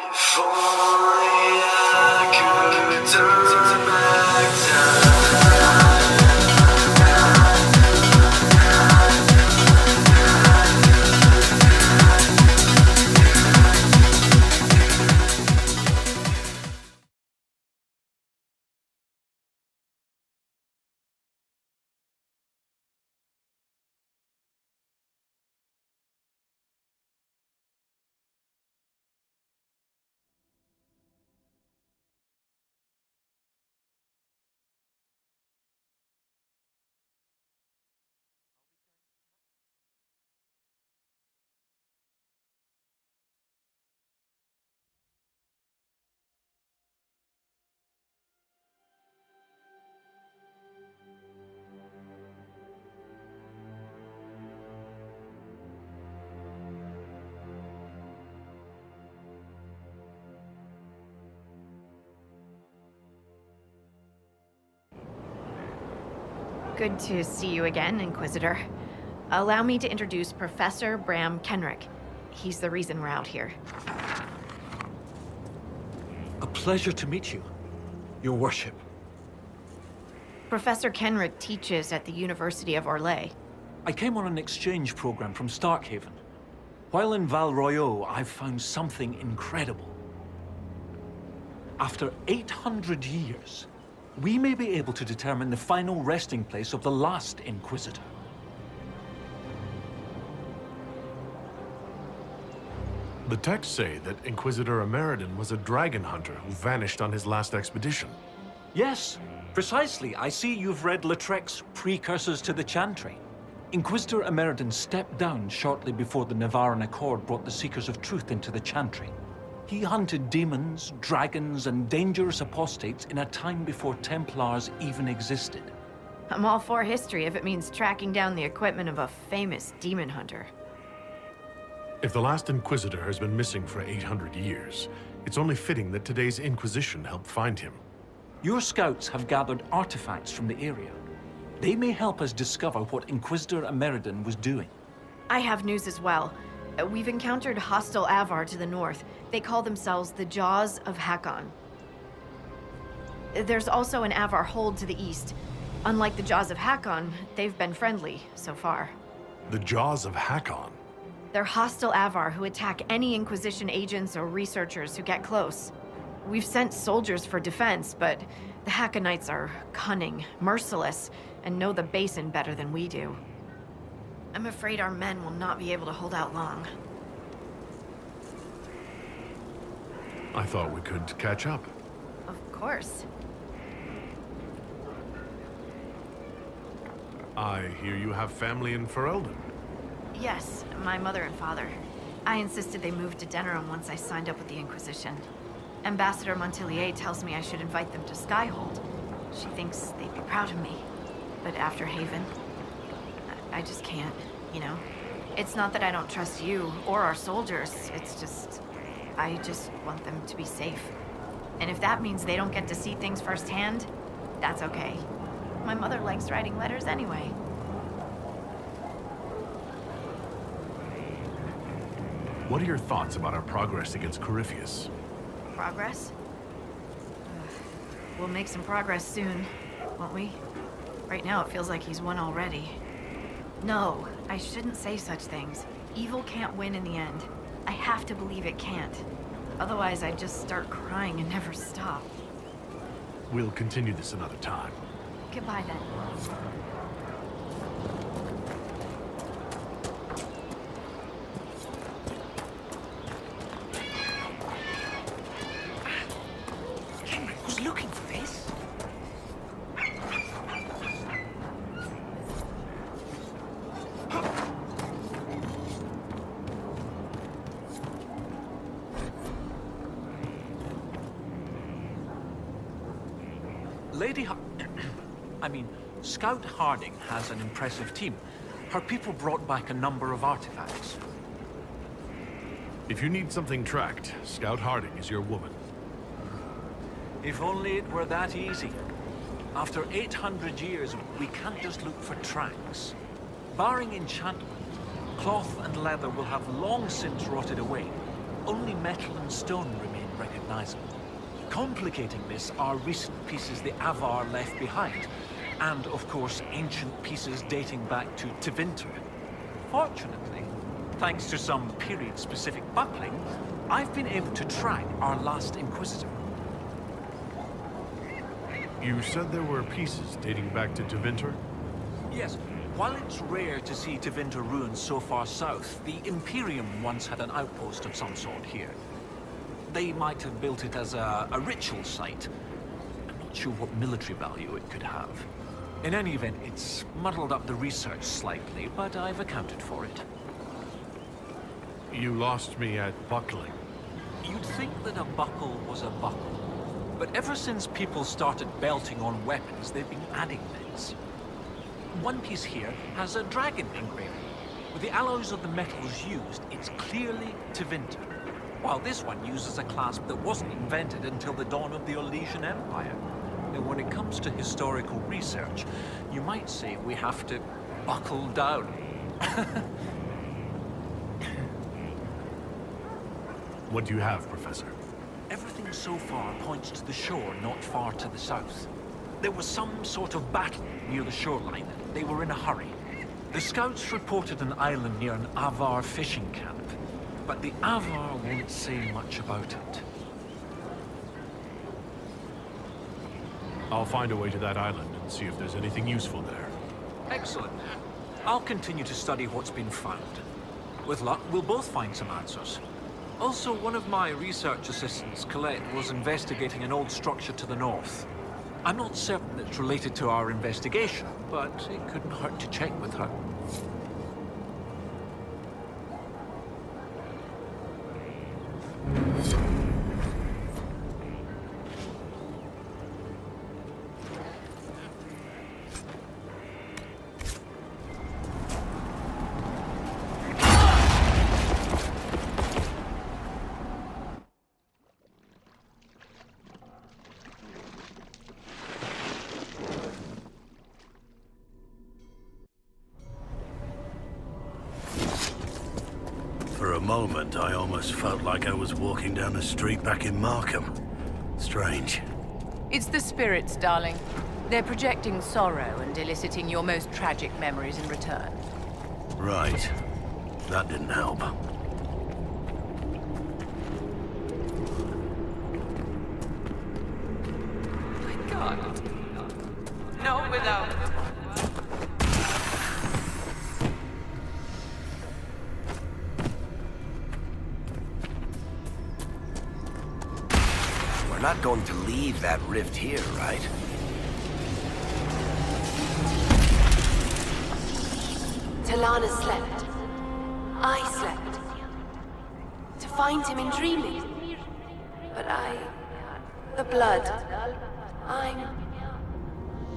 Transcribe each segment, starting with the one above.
If only I could turn back time. Good to see you again, Inquisitor. Allow me to introduce Professor Bram Kenrick. He's the reason we're out here. A pleasure to meet you, Your Worship. Professor Kenrick teaches at the University of Orlais. I came on an exchange program from Starkhaven. While in Val Royeaux, I've found something incredible. After 800 years, we may be able to determine the final resting place of the last Inquisitor. The texts say that Inquisitor Ameridan was a dragon hunter who vanished on his last expedition. Yes, precisely. I see you've read Lautrec's Precursors to the Chantry. Inquisitor Ameridan stepped down shortly before the Nevarran Accord brought the Seekers of Truth into the Chantry. He hunted demons, dragons, and dangerous apostates in a time before Templars even existed. I'm all for history if it means tracking down the equipment of a famous demon hunter. If the last Inquisitor has been missing for 800 years, it's only fitting that today's Inquisition helped find him. Your scouts have gathered artifacts from the area. They may help us discover what Inquisitor Ameridan was doing. I have news as well. We've encountered hostile Avar to the north. They call themselves the Jaws of Hakkon. There's also an Avar hold to the east. Unlike the Jaws of Hakkon, they've been friendly so far. The Jaws of Hakkon? They're hostile Avar who attack any Inquisition agents or researchers who get close. We've sent soldiers for defense, but the Hakkonites are cunning, merciless, and know the basin better than we do. I'm afraid our men will not be able to hold out long. I thought we could catch up. Of course. I hear you have family in Ferelden. Yes, my mother and father. I insisted they moved to Denerim once I signed up with the Inquisition. Ambassador Montillier tells me I should invite them to Skyhold. She thinks they'd be proud of me. But after Haven, I just can't, you know? It's not that I don't trust you or our soldiers, it's just... I just want them to be safe. And if that means they don't get to see things firsthand, that's okay. My mother likes writing letters anyway. What are your thoughts about our progress against Corypheus? Progress? We'll make some progress soon, won't we? Right now it feels like he's won already. No, I shouldn't say such things. Evil can't win in the end. I have to believe it can't. Otherwise I'd just start crying and never stop. We'll continue this another time. Goodbye then. Kenrick was looking for this. Scout Harding has an impressive team. Her people brought back a number of artifacts. If you need something tracked, Scout Harding is your woman. If only it were that easy. After 800 years, we can't just look for tracks. Barring enchantment, cloth and leather will have long since rotted away. only metal and stone remain recognizable. Complicating this are recent pieces the Avar left behind, and of course ancient pieces dating back to Tevinter. Fortunately, thanks to some period-specific buckling, I've been able to track our last Inquisitor. You said there were pieces dating back to Tevinter? Yes, while it's rare to see Tevinter ruins so far south, the Imperium once had an outpost of some sort here. They might have built it as a ritual site. I'm not sure what military value it could have. In any event, it's muddled up the research slightly, but I've accounted for it. You lost me at buckling. You'd think that a buckle was a buckle. But ever since people started belting on weapons, they've been adding bits. One piece here has a dragon engraving. With the alloys of the metals used, it's clearly Tevinter. While this one uses a clasp that wasn't invented until the dawn of the Olesian Empire. And when it comes to historical research, you might say we have to buckle down. What do you have, Professor? Everything so far points to the shore not far to the south. There was some sort of battle near the shoreline. They were in a hurry. The scouts reported an island near an Avar fishing camp, but the Avar won't say much about it. I'll find a way to that island and see if there's anything useful there. Excellent. I'll continue to study what's been found. With luck, we'll both find some answers. Also, one of my research assistants, Colette, was investigating an old structure to the north. I'm not certain it's related to our investigation, but it couldn't hurt to check with her. For a moment, I almost felt like I was walking down a street back in Markham. Strange. It's the spirits, darling. They're projecting sorrow and eliciting your most tragic memories in return. Right. That didn't help. I can't. Not without... We're not going to leave that rift here, right? Talana slept. I slept. To find him in dreaming. But the blood.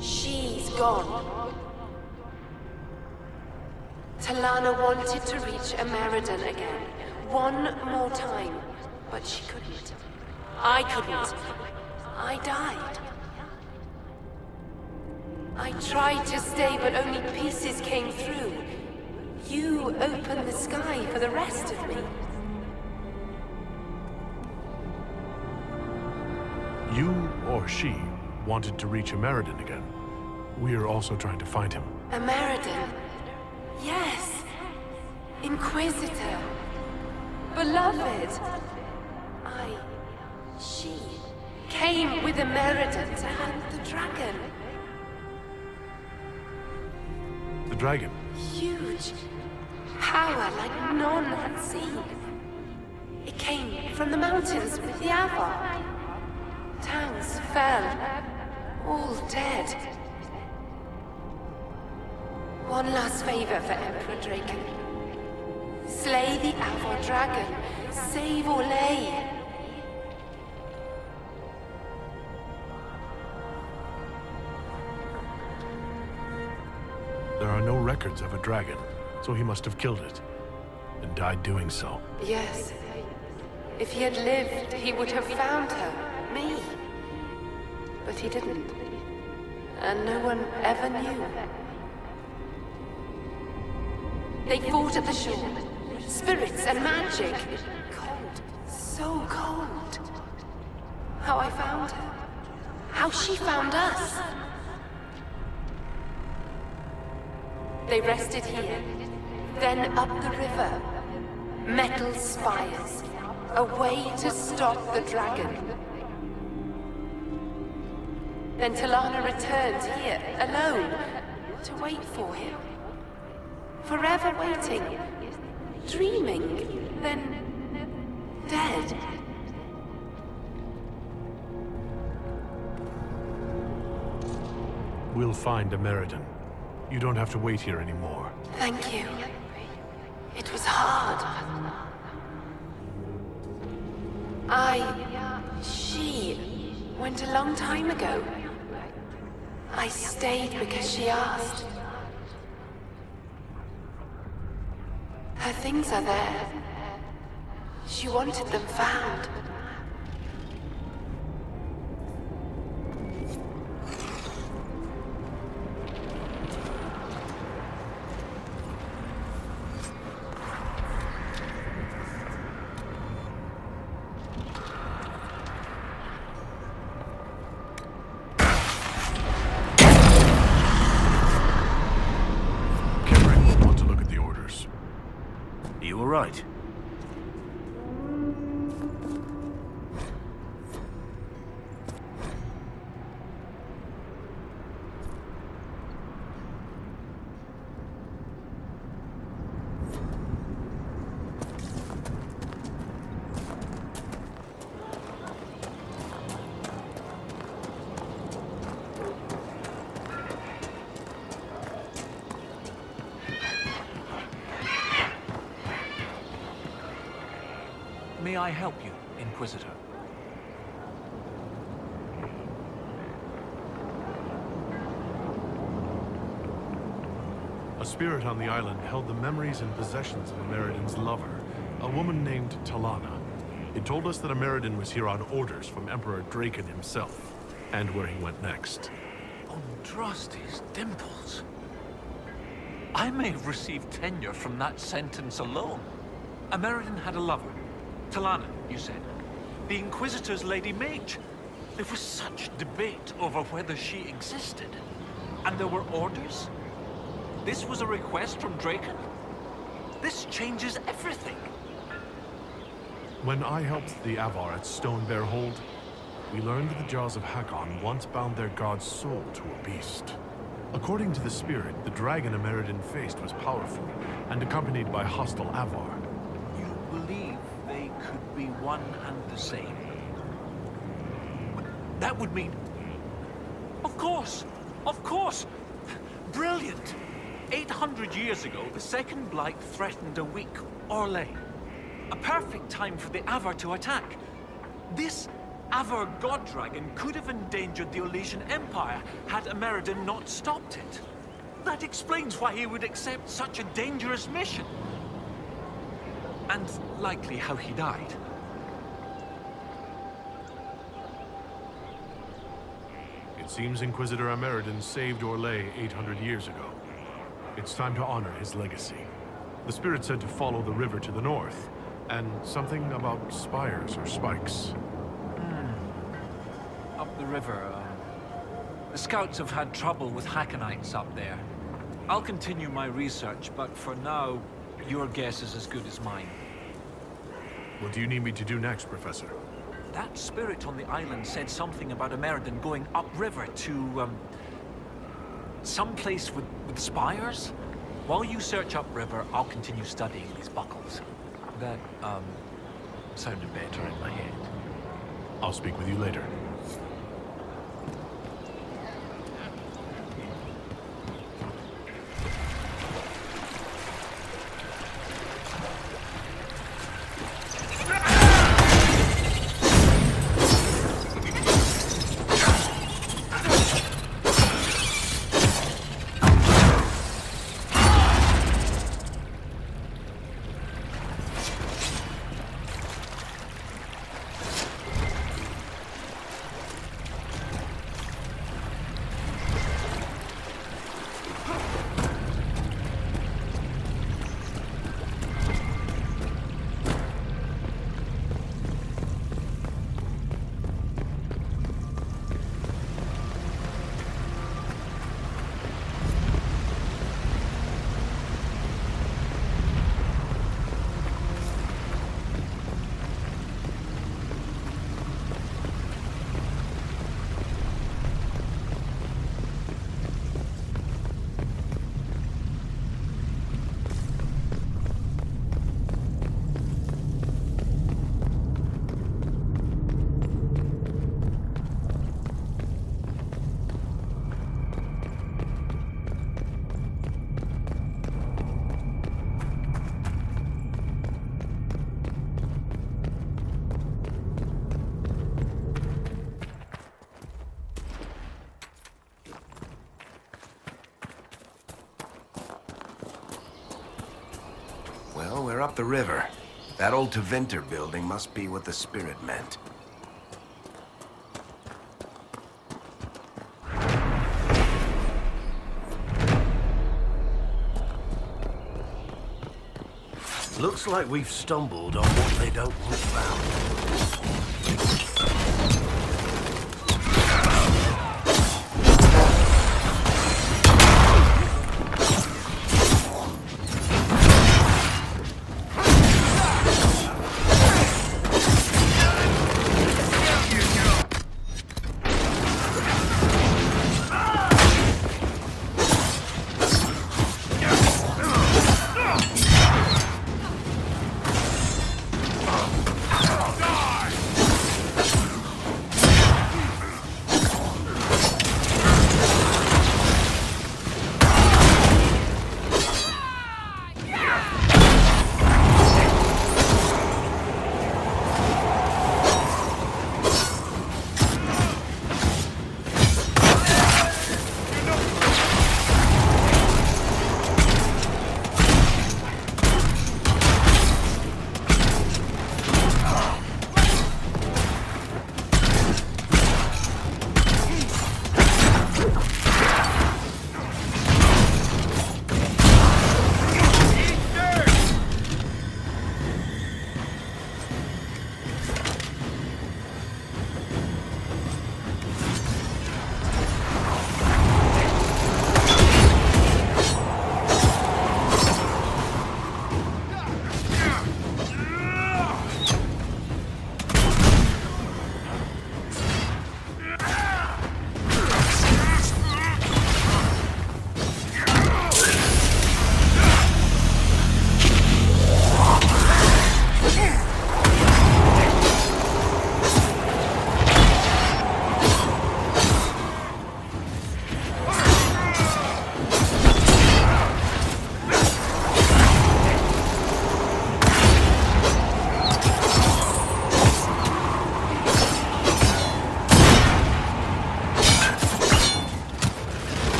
She's gone. Talana wanted to reach Ameridan again. One more time. But she couldn't. I couldn't. I died. I tried to stay, but only pieces came through. You opened the sky for the rest of me. You or she wanted to reach Ameridan again. We are also trying to find him. Ameridan. Yes. Inquisitor. Beloved. She came with Ameridan to hunt the dragon. The dragon? Huge. Power like none had seen. It came from the mountains with the Avar. Towns fell. All dead. One last favor for Emperor Draken. Slay the Avar dragon. Save Orlais. There are no records of a dragon, so he must have killed it, and died doing so. Yes. If he had lived, he would have found her, me. But he didn't. And no one ever knew. They fought at the shore. Spirits and magic. Cold, so cold. How I found her. How she found us. They rested here, then up the river. Metal spires. A way to stop the dragon. Then Talana returned here, alone, to wait for him. Forever waiting. Dreaming. Then... dead. We'll find Ameridan. You don't have to wait here anymore. Thank you. It was hard. She went a long time ago. I stayed because she asked. Her things are there. She wanted them found. You all right? May I help you, Inquisitor? A spirit on the island held the memories and possessions of Ameridan's lover, a woman named Talana. It told us that Ameridan was here on orders from Emperor Draken himself, and where he went next. Andraste's dimples. I may have received tenure from that sentence alone. Ameridan had a lover. Talana, you said. The Inquisitor's Lady Mage. There was such debate over whether she existed. And there were orders? This was a request from Draken? This changes everything. When I helped the Avar at Stone Bear Hold, we learned that the jaws of Hakkon once bound their god's soul to a beast. According to the spirit, the dragon Ameridan faced was powerful and accompanied by hostile Avar. You believe they could be one and the same? That would mean... Of course! Of course! Brilliant! 800 years ago, the Second Blight threatened a weak Orlais. A perfect time for the Avar to attack. This Avar god dragon could have endangered the Orlesian Empire had Ameridan not stopped it. That explains why he would accept such a dangerous mission. And likely how he died. It seems Inquisitor Ameridan saved Orlais 800 years ago. It's time to honor his legacy. The spirit said to follow the river to the north, and something about spires or spikes. Up the river, the scouts have had trouble with Hakkonites up there. I'll continue my research, but for now, your guess is as good as mine. What do you need me to do next, Professor? That spirit on the island said something about Ameridan going upriver to, someplace with spires? While you search upriver, I'll continue studying these buckles. That, sounded better in my head. I'll speak with you later. the river. That old Tevinter building must be what the spirit meant. Looks like we've stumbled on what they don't want found.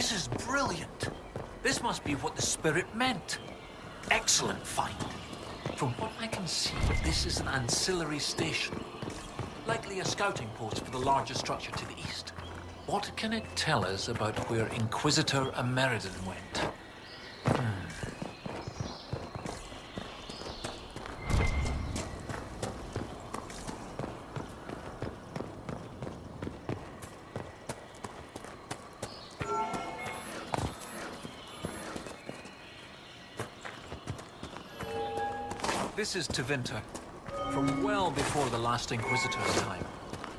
This is brilliant. This must be what the spirit meant. Excellent find. From what I can see, this is an ancillary station. Likely a scouting post for the larger structure to the east. What can it tell us about where Inquisitor Ameridan went? This is Tevinter, from well before the last Inquisitor's time.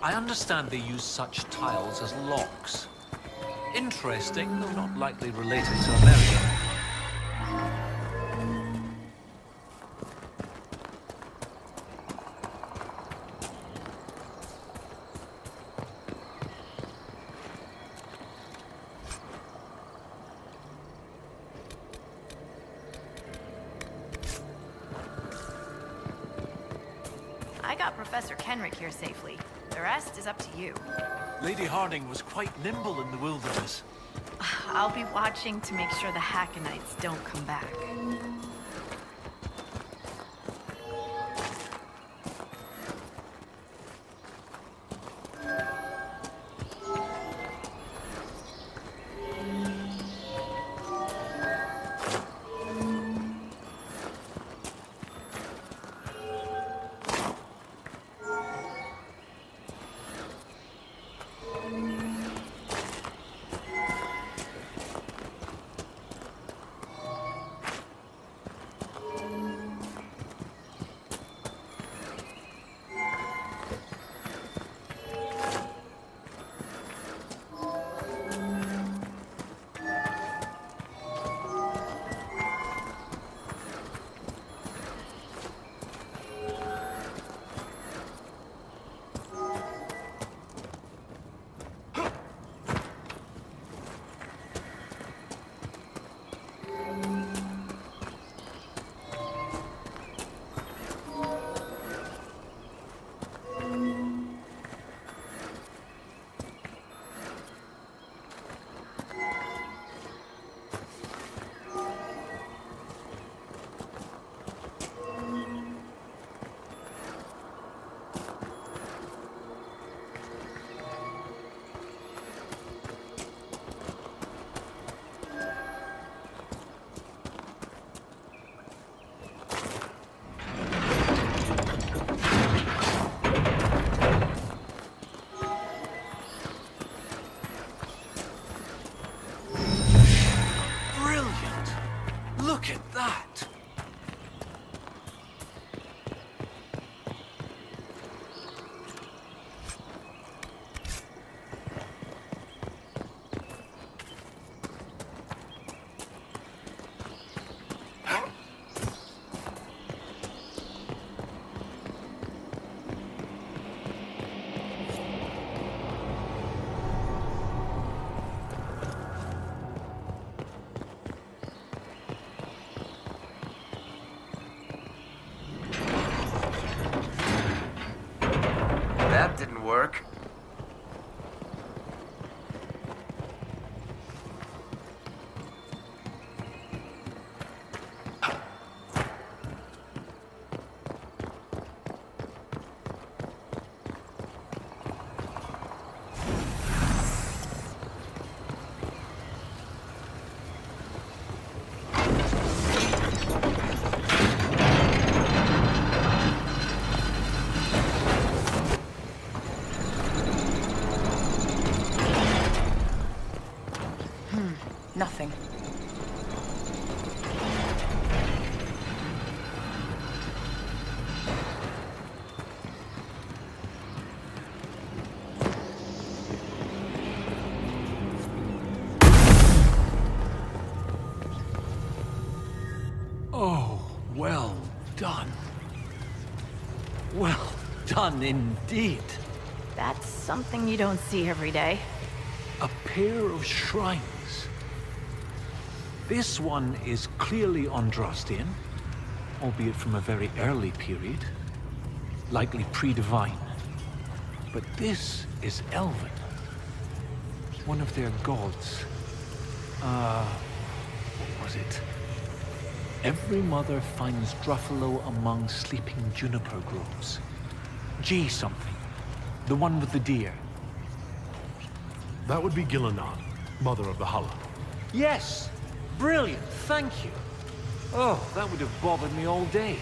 I understand they use such tiles as locks. Interesting, though not likely related to Ameridan. I got Professor Kenrick here safely. The rest is up to you. Lady Harding was quite nimble in the wilderness. I'll be watching to make sure the Hakkonites don't come back. Look at that! That didn't work. Nothing. Oh, well done. Well done indeed. That's something you don't see every day. A pair of shrines. This one is clearly Andrastian, albeit from a very early period, likely pre-divine. But this is Elven. One of their gods. What was it? Every mother finds Druffalo among sleeping juniper groves. G something. The one with the deer. That would be Gillenan, mother of the Halla. Yes! Brilliant, thank you. Oh, that would have bothered me all day.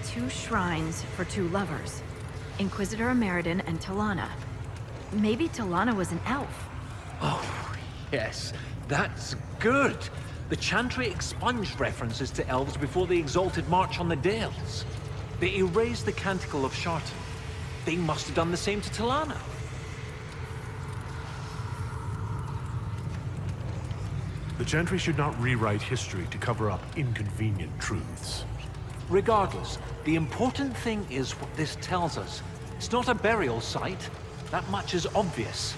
2 shrines for 2 lovers. Inquisitor Ameridan and Talana. Maybe Talana was an elf. Oh, yes, that's good. The Chantry expunged references to elves before the Exalted March on the Dales. They erased the Canticle of Shartan. they must have done the same to Talana. The Chantry should not rewrite history to cover up inconvenient truths. Regardless, the important thing is what this tells us. It's not a burial site. That much is obvious.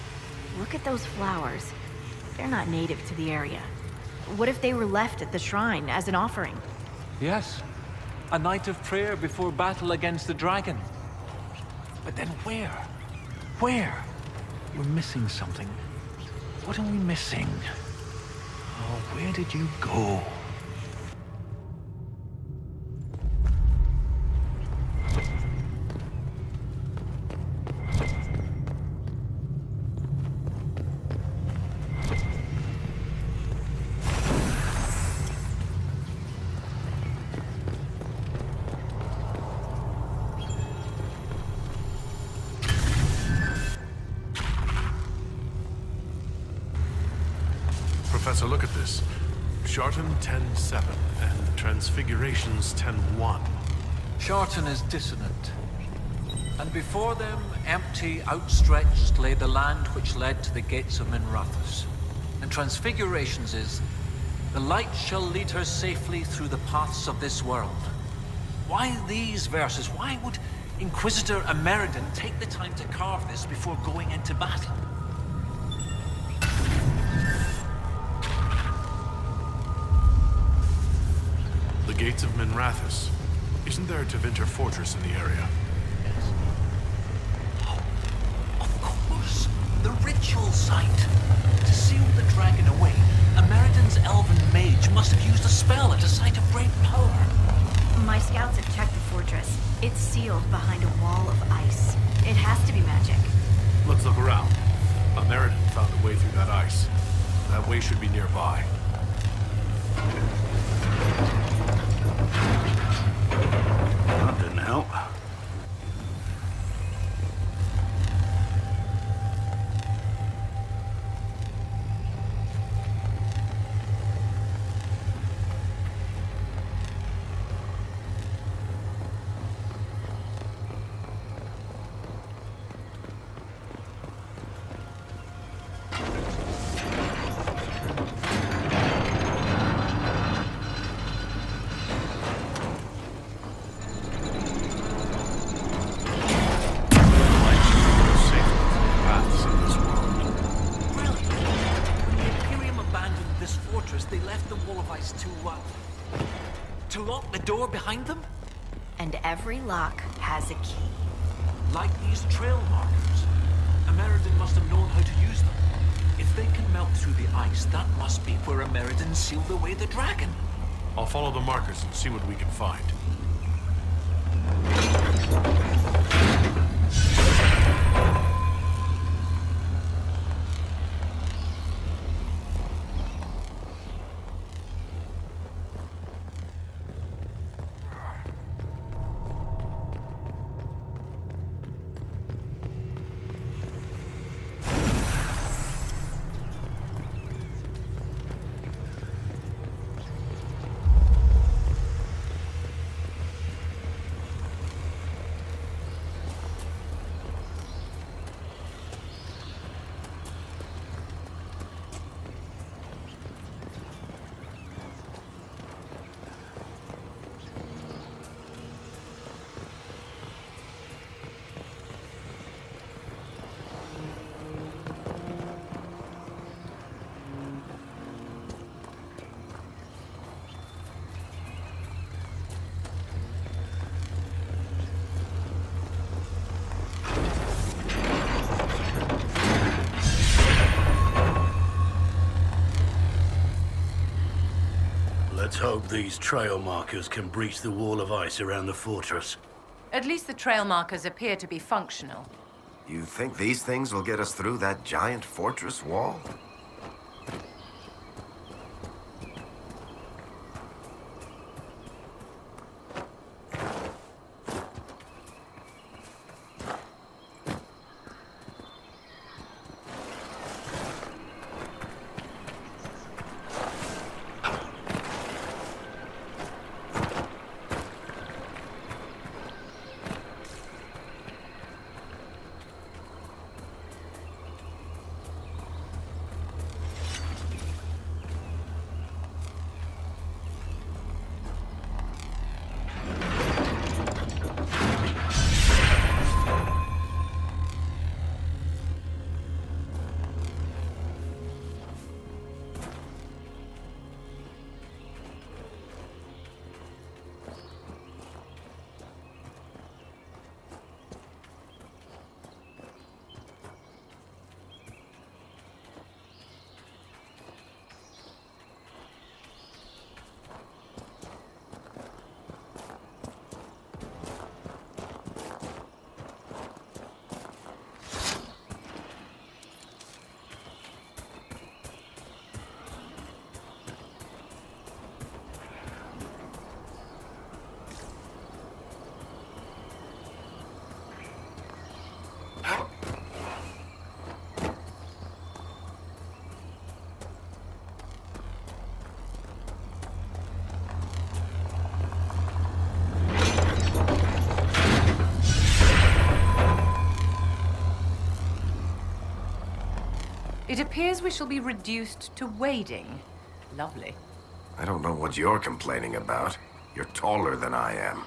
Look at those flowers. They're not native to the area. What if they were left at the shrine as an offering? Yes. A night of prayer before battle against the dragon. But then where? Where? We're missing something. What are we missing? Oh, where did you go? Professor, look at this. Sharton 10-7 and Transfigurations 10-1. Sharton is dissonant. And before them, empty, outstretched, lay the land which led to the gates of Minrathous. And Transfigurations is, the light shall lead her safely through the paths of this world. Why these verses? Why would Inquisitor Ameridan take the time to carve this before going into battle? The gates of Minrathous. Isn't there a Tevinter fortress in the area? Yes. Oh, of course. The ritual site. To seal the dragon away, Ameridan's elven mage must have used a spell at a site of great power. My scouts have checked the fortress. It's sealed behind a wall of ice. It has to be magic. Let's look around. Ameridan found a way through that ice. That way should be nearby. That didn't help. To lock the door behind them? And every lock has a key. Like these trail markers. Ameridan must have known how to use them. If they can melt through the ice, that must be where Ameridan sealed away the dragon. I'll follow the markers and see what we can find. Let's hope these trail markers can breach the wall of ice around the fortress. At least the trail markers appear to be functional. You think these things will get us through that giant fortress wall? It appears we shall be reduced to wading. Lovely. I don't know what you're complaining about. You're taller than I am.